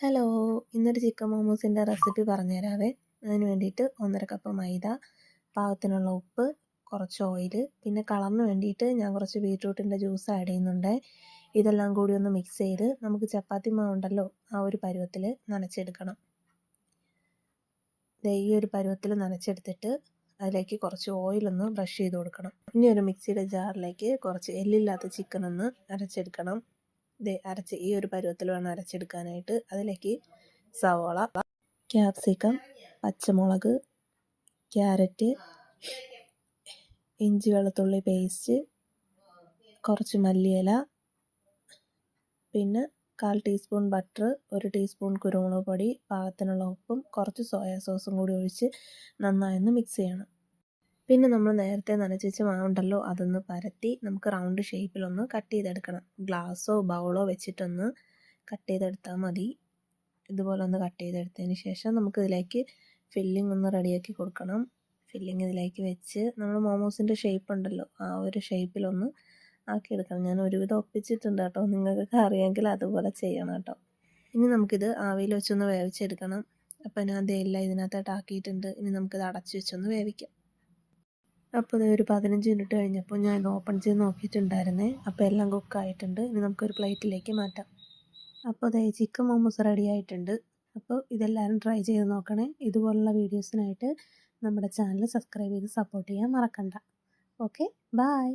Hello, ഇന്നൊരു chicken മോമോസിൻ്റെ recipe പറഞ്ഞുതരാവേ. അതിന് വേണ്ടിയിട്ട് 1.5 കപ്പ് മൈദ, പാകത്തിനുള്ള ഉപ്പ്, കുറച്ച് ഓയിൽ, പിന്നെ കളറിന് വേണ്ടിയിട്ട് ഞാൻ കുറച്ച് ബീറ്റ്റൂട്ടിൻ്റെ ജ്യൂസ് ആഡ് ചെയ്യുന്നുണ്ട്. ഇതെല്ലാം കൂടി ഒന്ന് മിക്സ് ചെയ്ത് നമുക്ക് ചപ്പാത്തി മാവുണ്ടല്ലോ ആ ഒരു പരുവത്തിൽ നനച്ചെടുക്കണം. ഈ ഒരു പരുവത്തിൽ നനച്ചെടുത്തിട്ട് അതിലേക്ക് കുറച്ച് ഓയിലൊന്ന് ബ്രഷ് ചെയ്ത് കൊടുക്കണം. ഇനി ഒരു മിക്സിയുടെ ജാറിലേക്ക് കുറച്ച് എല്ലില്ലാത്ത ചിക്കൻ ഒന്ന് അരച്ചെടുക്കണം. അരച്ച് ഈ ഒരു പരുവത്തിൽ വേണം അരച്ചെടുക്കാനായിട്ട്. അതിലേക്ക് സവോള, ക്യാപ്സിക്കം, പച്ചമുളക്, ക്യാരറ്റ്, ഇഞ്ചി വെളുത്തുള്ളി പേസ്റ്റ്, കുറച്ച് മല്ലിയില, പിന്നെ 1/4 ടീസ്പൂൺ ബട്ടർ, 1 ടീസ്പൂൺ കുരുമുളക് പൊടി, പാകത്തിനുള്ള ഉപ്പും കുറച്ച് സോയാ സോസും കൂടി ഒഴിച്ച് നന്നായൊന്ന് മിക്സ് ചെയ്യണം. പിന്നെ നമ്മൾ നേരത്തെ നനച്ച് വെച്ച മാവുണ്ടല്ലോ അതൊന്ന് പരത്തി നമുക്ക് റൗണ്ട് ഷേപ്പിലൊന്ന് കട്ട് ചെയ്തെടുക്കണം. ഗ്ലാസ്സോ ബൗളോ വെച്ചിട്ടൊന്ന് കട്ട് ചെയ്തെടുത്താൽ മതി. ഇതുപോലെ ഒന്ന് കട്ട് ചെയ്തെടുത്തതിന് ശേഷം നമുക്കിതിലേക്ക് ഫില്ലിംഗ് ഒന്ന് റെഡിയാക്കി കൊടുക്കണം. ഫില്ലിംഗ് ഇതിലേക്ക് വെച്ച് നമ്മൾ മോമോസിൻ്റെ ഷേപ്പ് ഉണ്ടല്ലോ ആ ഒരു ഷേപ്പിലൊന്ന് ആക്കിയെടുക്കണം. ഞാൻ ഒരുവിധം ഒപ്പിച്ചിട്ടുണ്ട് കേട്ടോ, നിങ്ങൾക്കൊക്കെ അറിയാമെങ്കിൽ അതുപോലെ ചെയ്യണം കേട്ടോ. ഇനി നമുക്കിത് ആവിയിൽ വെച്ചൊന്ന് വേവിച്ചെടുക്കണം. അപ്പോൾ ഞാൻ എല്ലാം ഇതിനകത്തായിട്ട് ആക്കിയിട്ടുണ്ട്. ഇനി നമുക്കിത് അടച്ച് വെച്ചൊന്ന് വേവിക്കാം. അപ്പോൾ ഒരു 15 മിനിറ്റ് കഴിഞ്ഞപ്പോൾ ഞാൻ ഇത് ഓപ്പൺ ചെയ്ത് നോക്കിയിട്ടുണ്ടായിരുന്നേ. അപ്പോൾ എല്ലാം കുക്കായിട്ടുണ്ട്. ഇനി നമുക്കൊരു പ്ലേറ്റിലേക്ക് മാറ്റാം. അപ്പോൾ ചിക്കൻ മോമോസ് റെഡി ആയിട്ടുണ്ട്. അപ്പോൾ ഇതെല്ലാവരും ട്രൈ ചെയ്ത് നോക്കണേ. ഇതുപോലുള്ള വീഡിയോസിനായിട്ട് നമ്മുടെ ചാനൽ സബ്സ്ക്രൈബ് ചെയ്ത് സപ്പോർട്ട് ചെയ്യാൻ മറക്കണ്ട. Okay, by.